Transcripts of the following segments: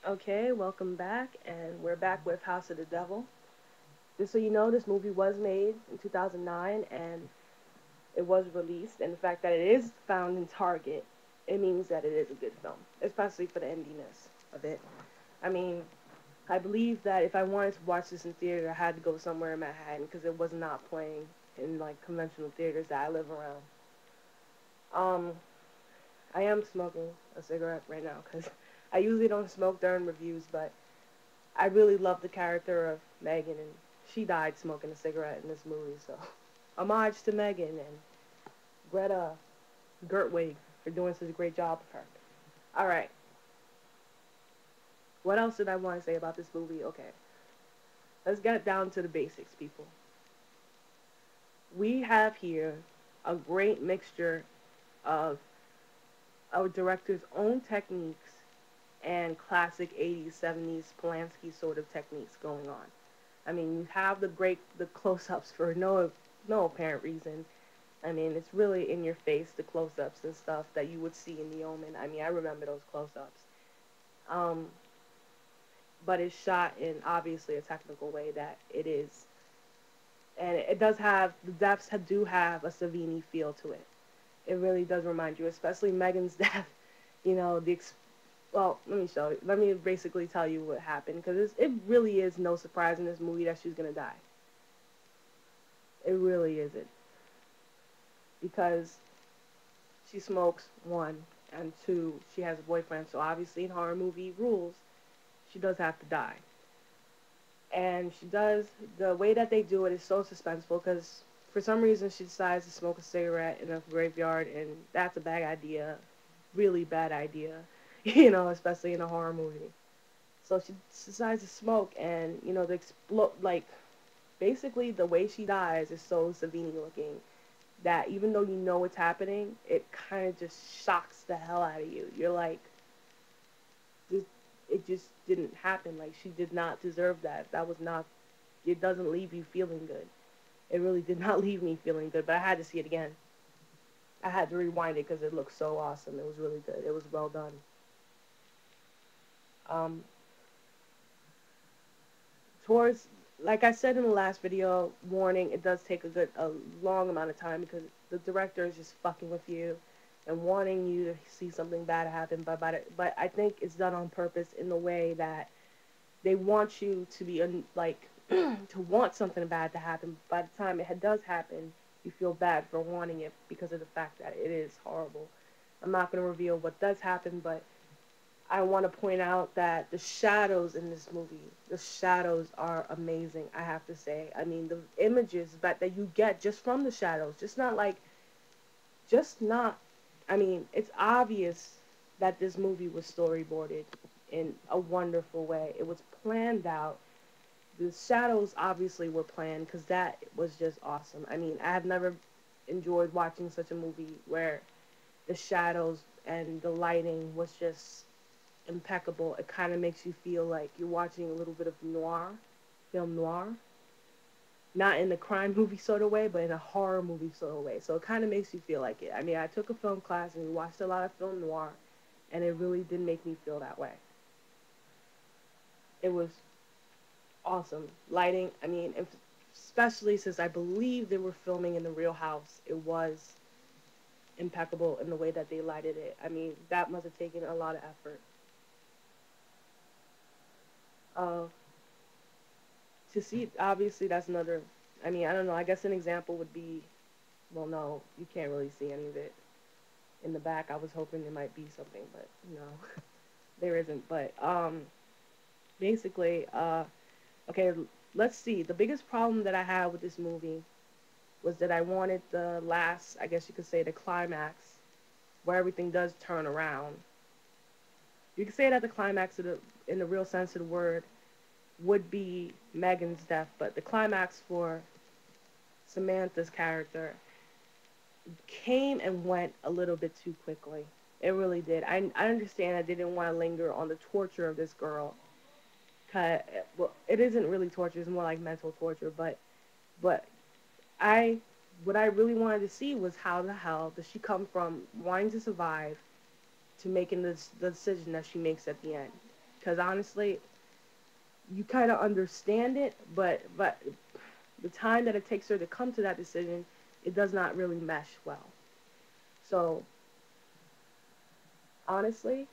Okay, welcome back, and we're back with House of the Devil. Just so you know, this movie was made in 2009, and it was released. And the fact that it is found in Target, it means that it is a good film, especially for the indiness of it. I mean, I believe that if I wanted to watch this in theater, I had to go somewhere in Manhattan because it was not playing in like conventional theaters that I live around. Um, I am smoking a cigarette right now because I usually don't smoke during reviews, but I really love the character of Megan, and she died smoking a cigarette in this movie. So, homage to Megan and Greta Gertwig for doing such a great job of her. All right, what else did I want to say about this movie? Okay, let's get down to the basics, people. We have here a great mixture of our director's own techniques and classic 80s, 70s Polanski sort of techniques going on. I mean, you have the close-ups for no apparent reason. I mean, it's really in your face, the close-ups and stuff that you would see in The Omen. I mean, I remember those close-ups. Um, but it's shot in obviously a technical way that it is, and it does have the deaths do have a Savini feel to it. It really does remind you, especially Megan's death. You know, well, let me show you. Let me basically tell you what happened because it really is no surprise in this movie that she's gonna die. It really isn't because she smokes, one, and two, she has a boyfriend. So obviously, in horror movie rules, she does have to die. And she does, the way that they do it is so suspenseful because for some reason she decides to smoke a cigarette in a graveyard, and that's a bad idea, really bad idea, especially in a horror movie. So she decides to smoke, and the explode, like basically the way she dies is so Savini looking that even though you know what's happening, it kind of just shocks the hell out of you. You're like, this, it just didn't happen. Like, she did not deserve that. That was not, it doesn't leave you feeling good. It really did not leave me feeling good, but I had to see it again. I had to rewind it because it looked so awesome. It was really good. It was well done. Um, towards, like I said in the last video, warning, it does take a long amount of time because the director is just fucking with you and wanting you to see something bad happen, but I think it's done on purpose in the way that they want you to be like to want something bad to happen. By the time it does happen, you feel bad for wanting it because of the fact that it is horrible. I'm not going to reveal what does happen, but I want to point out that the shadows in this movie, the shadows are amazing, I have to say. I mean, the images that you get just from the shadows, just not, I mean, it's obvious that this movie was storyboarded in a wonderful way. It was planned out. The shadows obviously were planned because that was just awesome. I mean, I have never enjoyed watching such a movie where the shadows and the lighting was just impeccable. It kind of makes you feel like you're watching a little bit of film noir, not in the crime movie sort of way, but in a horror movie sort of way. So it kind of makes you feel like it. I mean, I took a film class and we watched a lot of film noir, and it really did make me feel that way. It was awesome. Lighting, I mean, especially since I believe they were filming in the real house, it was impeccable in the way that they lighted it. I mean, that must have taken a lot of effort. Uh, to see, obviously, that's another, I mean, I don't know, I guess an example would be, well, no, you can't really see any of it in the back. I was hoping there might be something, but no, there isn't. But basically, okay, let's see. The biggest problem that I had with this movie was that I wanted the last, I guess you could say, the climax, where everything does turn around. You could say that the climax, in the real sense of the word, would be Megan's death, but the climax for Samantha's character came and went a little bit too quickly. It really did. I understand I didn't want to linger on the torture of this girl. Cause, well, it isn't really torture. It's more like mental torture. But I, what I really wanted to see was how the hell does she come from wanting to survive to making the decision that she makes at the end. because honestly, you kind of understand it, but the time that it takes her to come to that decision, it does not really mesh well. So honestly,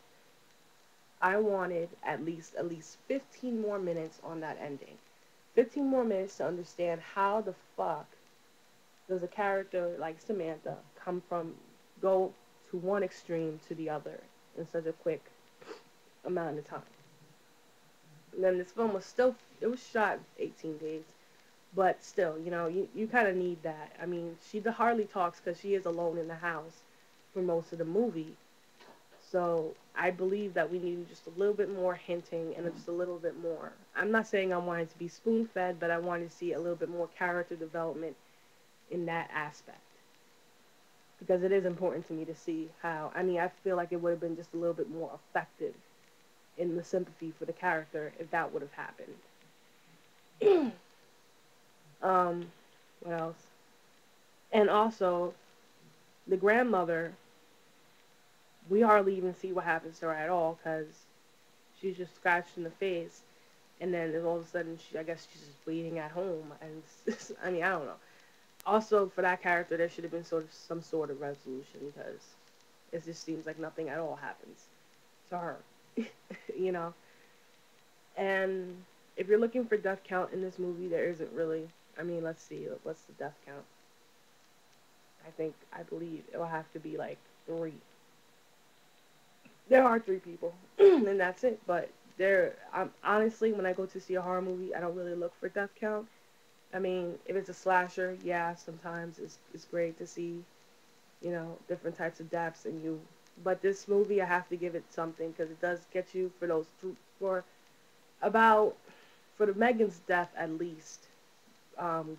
I wanted at least 15 more minutes on that ending. 15 more minutes to understand how the fuck does a character like Samantha go to one extreme to the other in such a quick amount of time. And then this film was still, it was shot in 18 days, but still, you kind of need that. I mean, she hardly talks because she is alone in the house for most of the movie. So I believe that we need just a little bit more hinting and just a little bit more. I'm not saying I wanted to be spoon fed, but I wanted to see a little bit more character development in that aspect. Because it is important to me to see how, I mean, I feel like it would have been just a little bit more effective in the sympathy for the character if that would have happened. um, what else? And also, the grandmother, we hardly even see what happens to her at all because she's just scratched in the face, and then all of a sudden, I guess she's just waiting at home. And I mean, I don't know. Also, for that character, there should have been some sort of resolution because it just seems like nothing at all happens to her, you know. And if you're looking for death count in this movie, there isn't really. I mean, let's see, what's the death count? I believe it'll have to be like 3. There are 3 people, and that's it. But honestly, when I go to see a horror movie, I don't really look for death count. I mean, if it's a slasher, yeah, sometimes it's great to see, different types of deaths and you. But this movie, I have to give it something because it does get you for about for the Megan's death at least.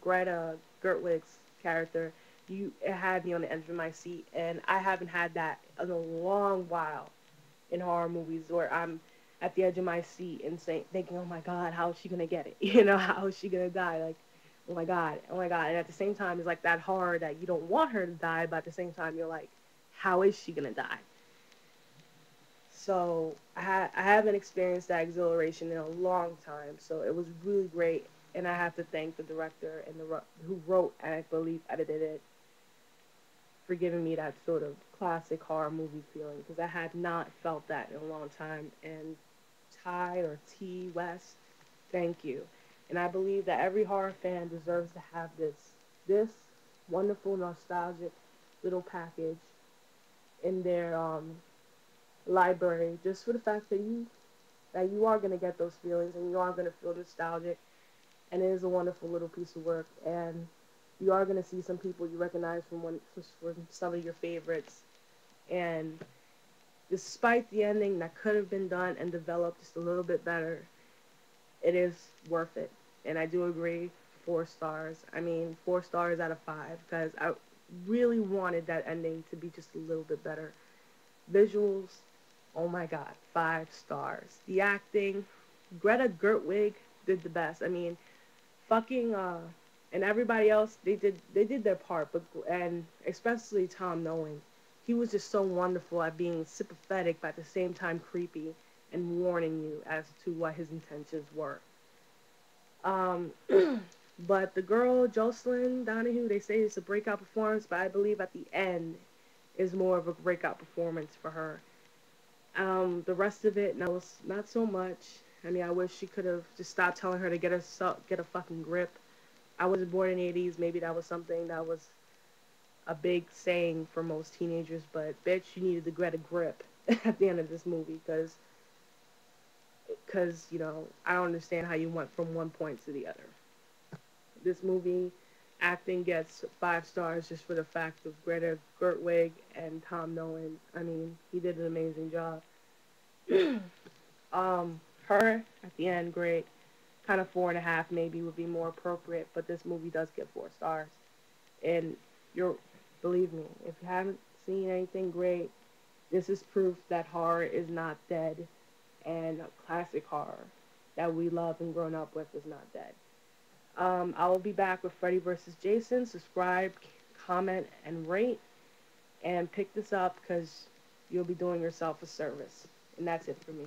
Greta Gerwig's character, it had me on the edge of my seat, and I haven't had that in a long while in horror movies where I'm at the edge of my seat and thinking, oh my God, how is she gonna get it? How is she gonna die? Like, oh my God, oh my God. And at the same time, it's like that horror that you don't want her to die, but at the same time, you're like, how is she gonna die? So I haven't experienced that exhilaration in a long time. So it was really great, and I have to thank the director and who wrote and I believe edited it for giving me that sort of classic horror movie feeling because I had not felt that in a long time. And Ty or T West, thank you. And I believe that every horror fan deserves to have this wonderful nostalgic little package in their library, just for the fact that you are gonna get those feelings and you are gonna feel nostalgic, and it is a wonderful little piece of work, and you are gonna see some people you recognize from some of your favorites, and despite the ending that could have been done and developed just a little bit better, it is worth it, and I do agree. 4 stars. I mean, 4 stars out of 5 because I really wanted that ending to be just a little bit better. Visuals, oh my God, 5 stars. The acting, Greta Gerwig did the best. I mean, fucking and everybody else, they did their part, and especially Tom Nolan, he was just so wonderful at being sympathetic but at the same time creepy and warning you as to what his intentions were. Um, but the girl Jocelyn Donahue, they say it's a breakout performance, but I believe at the end is more of a breakout performance for her. The rest of it, no, not so much. I mean, I wish she could have just stopped telling her to get a fucking grip. I was born in the 80s. Maybe that was something that was a big saying for most teenagers. But bitch, you needed to get a grip at the end of this movie because I don't understand how you went from one point to the other. This movie acting gets 5 stars just for the fact of Greta Gerwig and Tom Nolan. I mean, he did an amazing job. Her at the end, great. Kind of 4.5 maybe would be more appropriate, but this movie does get 4 stars. And believe me, if you haven't seen anything great, this is proof that horror is not dead, and classic horror that we love and grown up with is not dead. I will be back with Freddy vs. Jason. Subscribe, comment, and rate, and pick this up because you'll be doing yourself a service. And that's it for me.